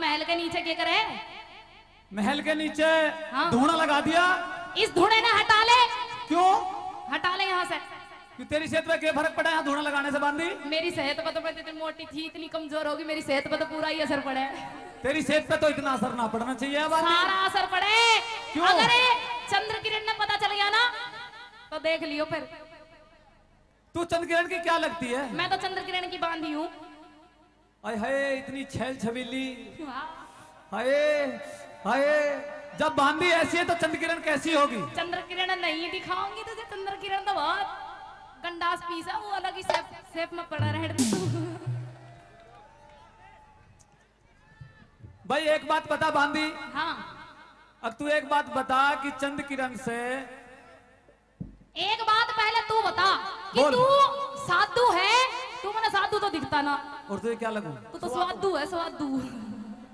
महल के नीचे क्या करे? महल के नीचे हाँ। धुआं लगा दिया। इस धुएं ने हटा ले। क्यों? हटा ले यहाँ से। कि तेरी सेहत पे क्या फर्क पड़ा है धुआं लगाने से बांधी? मेरी सेहत पर तो मैं इतनी मोटी थी, इतनी कमजोर होगी, मेरी सेहत पर तो पूरा ही असर पड़े। तेरी सेहत पे तो इतना असर ना पड़ना चाहिए बांधी। सारा असर पड़े। क्यों? अगर चंद्र किरण ने पता चल गया ना तो देख लियो फिर। तू चंद्र किरण की क्या लगती है? मैं तो चंद्र किरण की बांधी हूँ। हाय हाय इतनी छैल छबीली। वाह। हाय हाय जब बांधी ऐसी है तो चंद्र किरण कैसी होगी? चंद्र किरण नहीं दिखाऊंगी तुझे। चंद्र किरण तो बहुत गंडास पीस है, वो अलग ही शेप में पड़ा रहे। भाई एक बात बता बांधी। हाँ। अब तू एक बात बता कि चंद्र किरण से। एक बात पहले तू बता कि बोल। तू साधु है। तू मैंने साधु तो दिखता ना। और तुझे क्या लगू? तू तो स्वादु है, स्वादु।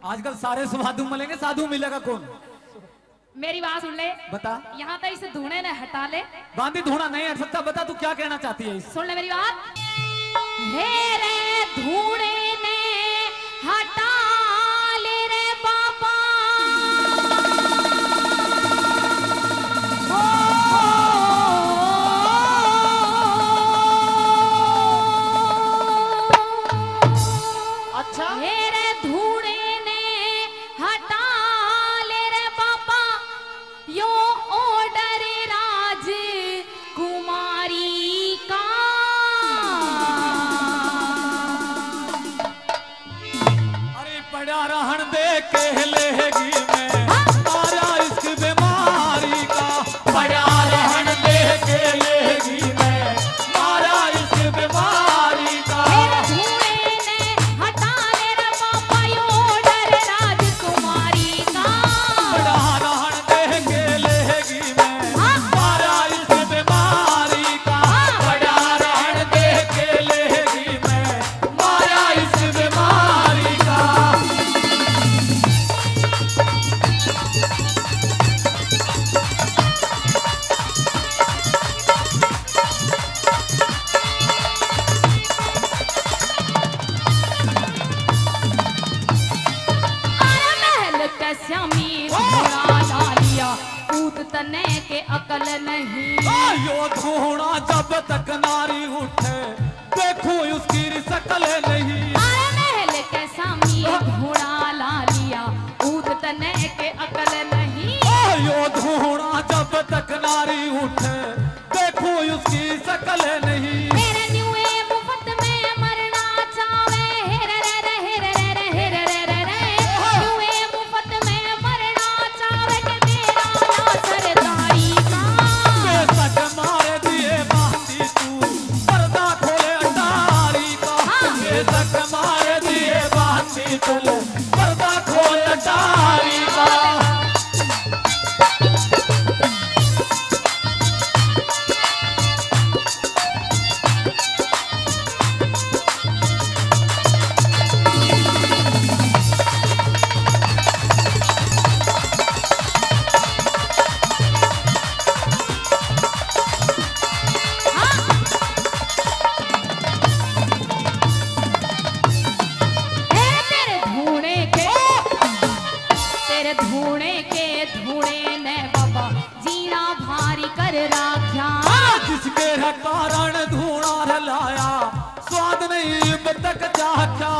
आजकल सारे साधु मिलेंगे, साधु मिलेगा कौन? मेरी बात सुन ले। बता। यहाँ तक इसे धुएं ने हटा ले। बांधी धुआं नहीं हट सकता। बता तू क्या कहना चाहती है? सुन ले मेरी बात। हे रे धुएं ने हटा ले रे बाबा। अच्छा। मेरे धूड़े ने हटा ले रे बाबा यो ऑर्डर राज कुमारी का। अरे पड़ा रहन दे के लेगी मैं मारा इश्क बीमारी का। पड़ा रहन दे के लेगी मैं मारा इश्क बीमारी का। मेरे धूड़े ने हटा ले रे बाबा यो ऑर्डर राज कुमारी का। पड़ा रहन दे के लेगी मैं मारा इश्क बीमारी का। पड़ा रहन दे के लेगी मैं मारा इश्क बीमारी का। महल का श्यामी घोड़ा डालिया कूद तने के अकल नहीं। यो धूणा जब तक नारी उठे देखो उसकी शकल नहीं। महल के सामी घोड़ा ला लिया कूद तने के अकल नहीं। यो धूणा जब तक नारी उठे देखो उसकी शकल नहीं। मेरे न्यूए मुफ्त में मरना चावे हेरे रे रे हेरे रे रे हेरे रे रे रे। न्यूए मुफ्त में मरना चावे के मेरा ना सरदारी का। बेशक मार दिए बांधी तू पर्दा खोले अटारी का। बेशक मार दिए बांधी तू पर्दा खोले अटारी का। तेरे धूणे के धूणे ने बाबा जीना भारी कर राख्या। जिसके कारण धूणा लाया स्वाद नहीं अब तक चाख्या।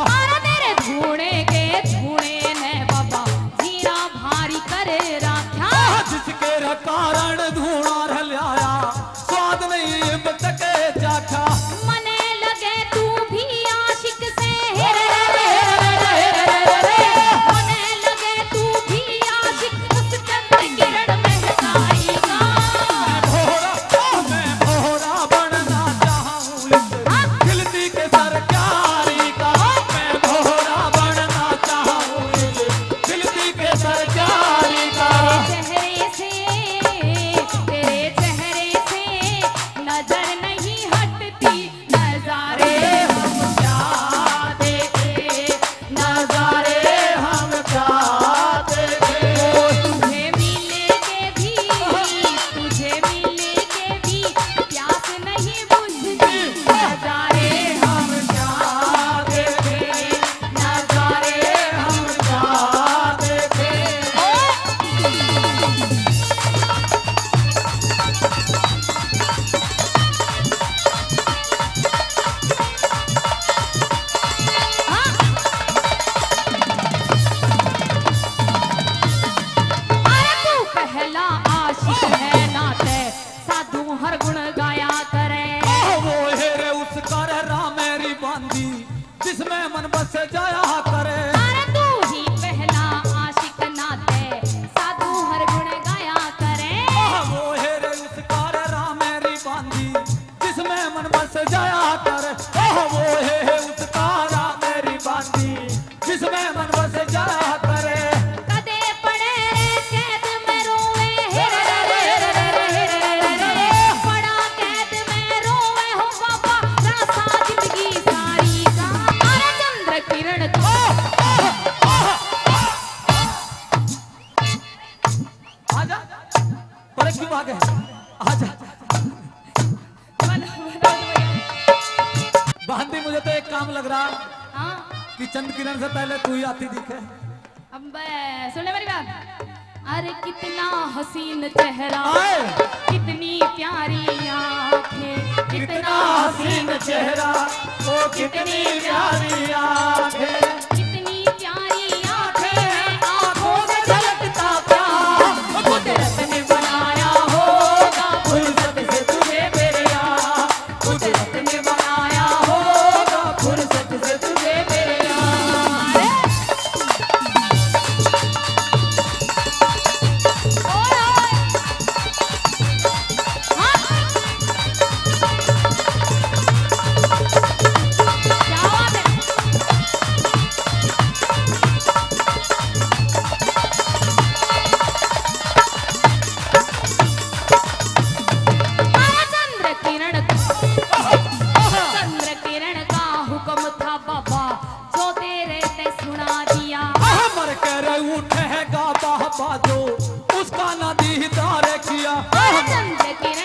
तेरे धूणे के धूणे ने बाबा जीना भारी कर राख्या। जिसके कारण धूणा लाया स्वाद नहीं अब तक चाख्या। मने लगे तू भी आशिक से हेरे रे रे रे रे। मने लगे तू भी आशिक उस चंद्र किरण महकाई का। मैं भोरा बनना चाहूं इस खिलती के सरकारी का। मैं भोरा बनना जिसमें मन बस जाया करे। अरे तू ही पहला आशिक नाते साधु हर गुण गाया करे। वो है रे उसका रे राम मेरी बांधी जिसमें मन बस जाया करे। वो है उसका राम मेरी बांधी जिसमें मन बस जाया करे। कदे पड़े रे कैद में रोवे हेरे रे रे रे रे रे पड़ा कैद में रोवे हो बाबा रासा जिंदगी सारी का। अरे चंद्र किरण को आजा बड़े क्यों आ गए आजा। बांधी मुझे तो एक काम लग रहा हाँ कि चंद किरण से पहले तू ही आती दिखे। अब सुनने मेरी बात। अरे कितना हसीन चेहरा आए। कितनी प्यारी आंखें कितना हसीन चेहरा ओ कितनी प्यारी आंखें। कितनी प्यारी आंखें आंखों से झलकता प्यार कुदरत ने बनाया होगा फुर्सत से तुझे मेरे यार। कुदरत ने बनाया होगा फुर्सत से तुझे मेरे यार। ओए ओए हाँ क्या बात है। अरे चंद्र किरण का हुक्म था बाबा जो तेरे ते सुना दिया। मर कर उठेगा बाबा जो उसका ना दीदार किया। चंद्र किरण